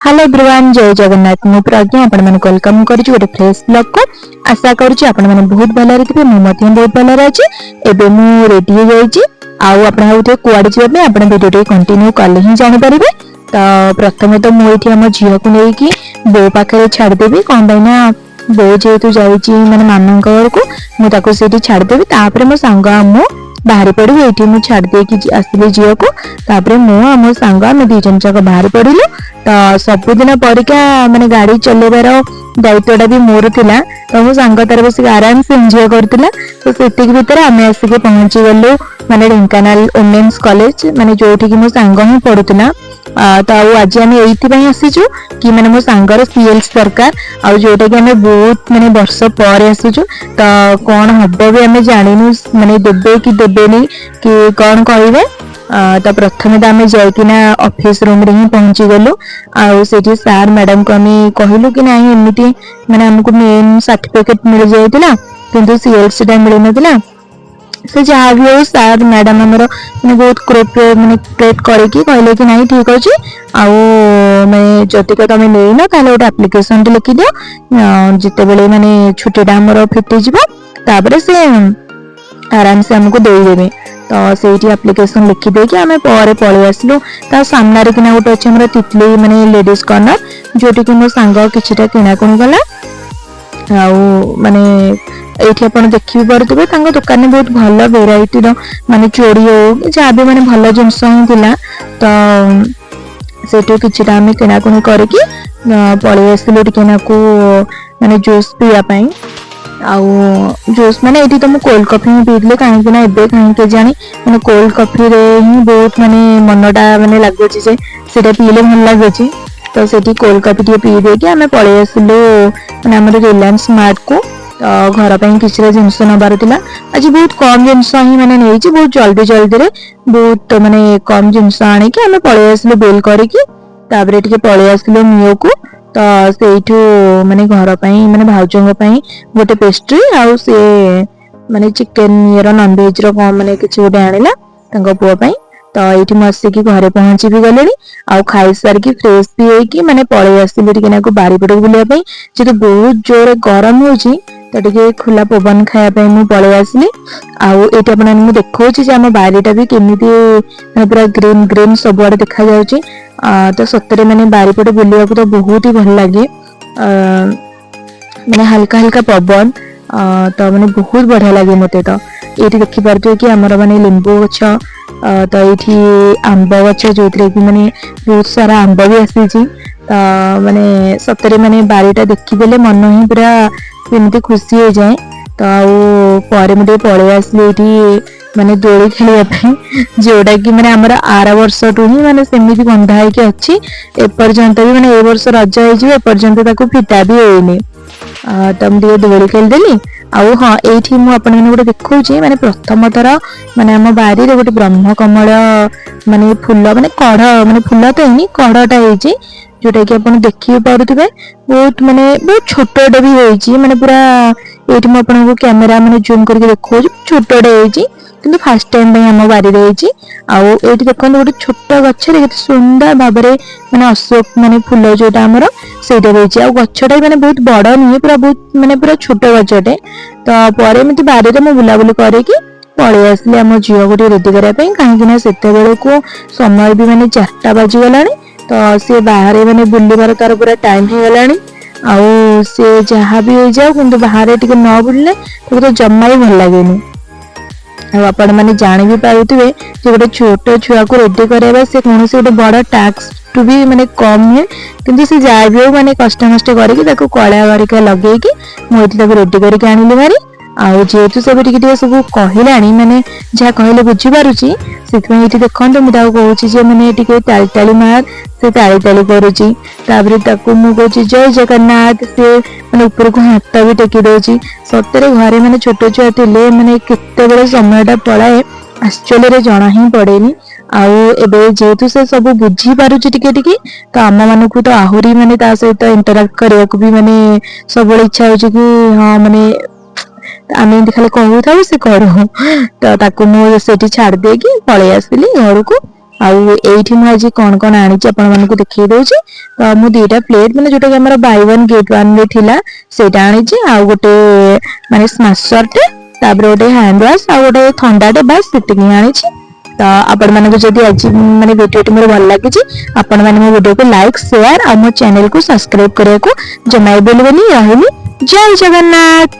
Hello everyone, जय जगन्नाथ। मु प्रज्ञा आपण मन वेलकम करूछु गोटे फ्रेश ब्लॉग को। आशा करूछु आपण मन बहुत भलो रहिबे। मु मध्य बहुत भलो रहछि। एबे मु रेडी हो जाईछि। आउ आपण होते कुआडी जेबे आपण वीडियो कंटिन्यू करले ही जानि परिबे। तो प्रथमे तो मु एठी हम झियो को नै कि बो पाखरे छाड़ देबी। कोन बैना बो जेतु जाईछि माने मामा घर को मु ताको सेठी छाड़ देबी। तापरे मो संग मु बाहर पड़ू। ये मुझे छाड़ देकी आसली झील को। तापर मो सांग आम दी जन जाक बाहर पड़ू। तो सबुदिन परिका माने गाड़ी चलेबार दायित्वटा भी मोर थिला। तो मो सांग तार बस आराम से एंजॉय करथिला। तो सेतिक भीतर आमे आसिके पहुंची गलु माने ढेंकानाल वुमेन्स कॉलेज माने जोठी कि मो सांग ही पढुतला। तो आज आम ये आसीचु कि माने मो सांगर सीएल्स दरकार आ जोटा कि आम बहुत माने वर्ष पर आसीचु। तो कौन हम भी आम जानिनु माने देबे कि देबेनी कि कौन कहे। तो प्रथम तो आम जाइकिना ऑफिस रूम रे ही पहुंची गलु। आउ सेठी सार मैडम को आम कहलु कि नहीं एमती माने हमको मेन सर्टिफिकेट मिल जाइतिला किंतु सीएल्स टा मिल नथिला। से जहाँ भी हो सार मैडम हमरो माने बहुत कोऑपरेट करके कहले कि नहीं ठीक अछि। आउ मैं जतिक तमे नै न ताले ओटा एप्लीकेशन टे लिखि दियो। जिते बेले माने छुट्टीटा हमरो फिटि जिवो तापरे से आराम से हमको दे देबे। तो सेठी एप्लीकेशन लिखि दे कि हमें परे पळे आसलु। ता सामना रे किना ओटा अछि हमरो तितली माने लेडीज कॉर्नर जोटी कि मो सांग किछटा किना कोन गला। आउ माने एठी आपण देखि परतबे तांग दुकान में बहुत भलो वेराइटी रो माने चोरी हो जा भी माने भलो जिंस ही थिला। तो सेठी किछटा हमें किना कोन करके पळे आसलु टिके नाकू माने जूस पिया पई। आउ जूस माने एठी तो मु कोल्ड कॉफी ही पीले काहे कि ना एबे काहे के जानी माने कोल्ड कॉफी रे ही बहुत माने मनटा माने लागो छी जे सेटा पीले भल लागो छी। तो सेठी कोल्ड कॉफी टे पी दे के हमें पळे आसलु माने हमर रिलायंस स्मार्ट को। तो घर पे किसी जिनस नबार थिला। आज बहुत कम जिनस ही माने नहीं बहुत जल्दी जल्दी रे बहुत माने कम जिनस आने के हमें पळे आसलु बिल करके। ताबरे टिके पळे आसलु मियो को। तो सेठू माने घर पई माने भाउजंग पई गोटे पेस्ट्री आउ से माने चिकन येरो नॉन वेज रो माने किछि गोटे आनिला तांको पुओ पई। तो एठी मस्से की घरे पहुंची भी गलेनी। आउ खाई सार की फ्रेश भी होई कि माने पळे आसलु टिके नाको बारी पड़े बुलिया पई जेतो बहुत जोर गरम होची। तो टिके खुला पवन खाया पे मु पळे आसली। आउ एटा अपन मु देखौची जे हम बारीटा भी केमिति पूरा ग्रीन ग्रीन सब आडे देखा जाउची। तो सत्तरे माने बारी पड़े बुलिया को तो बहुत ही भल लागे। माने हल्का हल्का पवन तो माने बहुत बढ़िया लगे मते। तो एठी देखि परतो कि हमर माने लिंबू गछ तो एठी आंब गछ जोतरे कि माने बहुत सारा आंब भी आसी छी। तो माने सत्तरे माने बारीटा देखि देले मन ही पूरा सेमती खुशी हो जाए। तो आउ परे मु पळे आसली एठी माने दोली खेलिया पे जोडा कि माने हमर आरा वर्ष टु ही माने सेमिति बंधा है कि अछि ए पर्यंत भी माने ए वर्ष रज हो जे ए पर्यंत ताको फिटा भी होइनी। तम दिए दोली खेल देली। आउ हां एठी मु अपन ने गोटे देखौ छी माने प्रथम थर माने हम बारी रे गोटे ब्रह्म कमल माने फूल माने कढ़ माने फूल तो इनी कढ़टा हे छी जोटा कि अपन देखि पारुथिबे। बहुत माने बहुत छोटोटे भी होई छी माने पूरा एठी मु अपन को कैमरा माने जूम करके देखौ छी छोटोटे हे छी किंतु फर्स्ट टाइम में हम बारी रे छी। आउ एठी देखन गोटे छोट गछ रे केते सुंदर भाबरे माने अशोक माने फूल जोटा हमर सेटा रे छी। आउ गछटा माने बहुत बड़ नहीं पूरा बहुत माने पूरा छोट गछटे। तो परे मते बारी रे मु बुला बुली करे कि पळे आसली हम जियो गोटे रेडी करिया पई काहे कि ना सेते बेले को समय भी माने 4टा बाजी गलानी। तो से बाहर माने बुलिबार तार पूरा टाइम हे गलानी। आउ से जहाँ भी हो जाओ किंतु बाहर टिके न बुलले तो जम्मा ही भल लागेनी। आपण माने जानि भी पाउथिबे जे गोटे छोट छुआ को रेडी करबा से कोनोसी गोटे बड़ टास्क टू भी माने कम है किंतु से जाय भी माने कष्ट मष्ट करके ताको कळा गरिका लगेई कि मु एठी ताको रेडी करके आनिली मारी। आउ जेतु सब टिके सब कहिलानी माने जा कहले बुझी पारुची सेतमे एठी देखन तो मु ताको कहूची जे माने टिके ताली ताली मार से ताली ताली करूची। ताबरे ताको मु कहूची जय जगन्नाथ से माने ऊपर को हाथ भी टेकी दोची। सतरे घरे माने छोट छुआ थिले माने केते बेले समयटा पळाए आश्चर्य रे जणा ही पड़ेनी। आउ एबे जेतु से सब बुझी पारुची टिके टिके तो आम मानकु तो आहुरी माने ता सहित इंटरैक्ट करिया को भी माने सब इच्छा होची कि हां माने आम एमती खाली कहू था से करू। तो ताको मु सेठी छाड़ दे कि पळे आसली घर को। आउ एठी मु आज कोन कोन आनी छी आपण मानको देखै दोची। तो मु दुईटा प्लेट माने जोटा कि हमर बाय वन गेट वन रे थिला सेटा आनी छी आ गोटे माने स्मैशर टे तापर गोटे हैंड वॉश आ गोटे ठंडाटे बस सेटिंग आनी छी। तो आपण मानको जदी आज माने वीडियो मोर भल लागी छी आपण माने मो वीडियो को लाइक शेयर आ मो चैनल को सब्सक्राइब करे को जमाई बोलबनी रहनी। जय जगन्नाथ।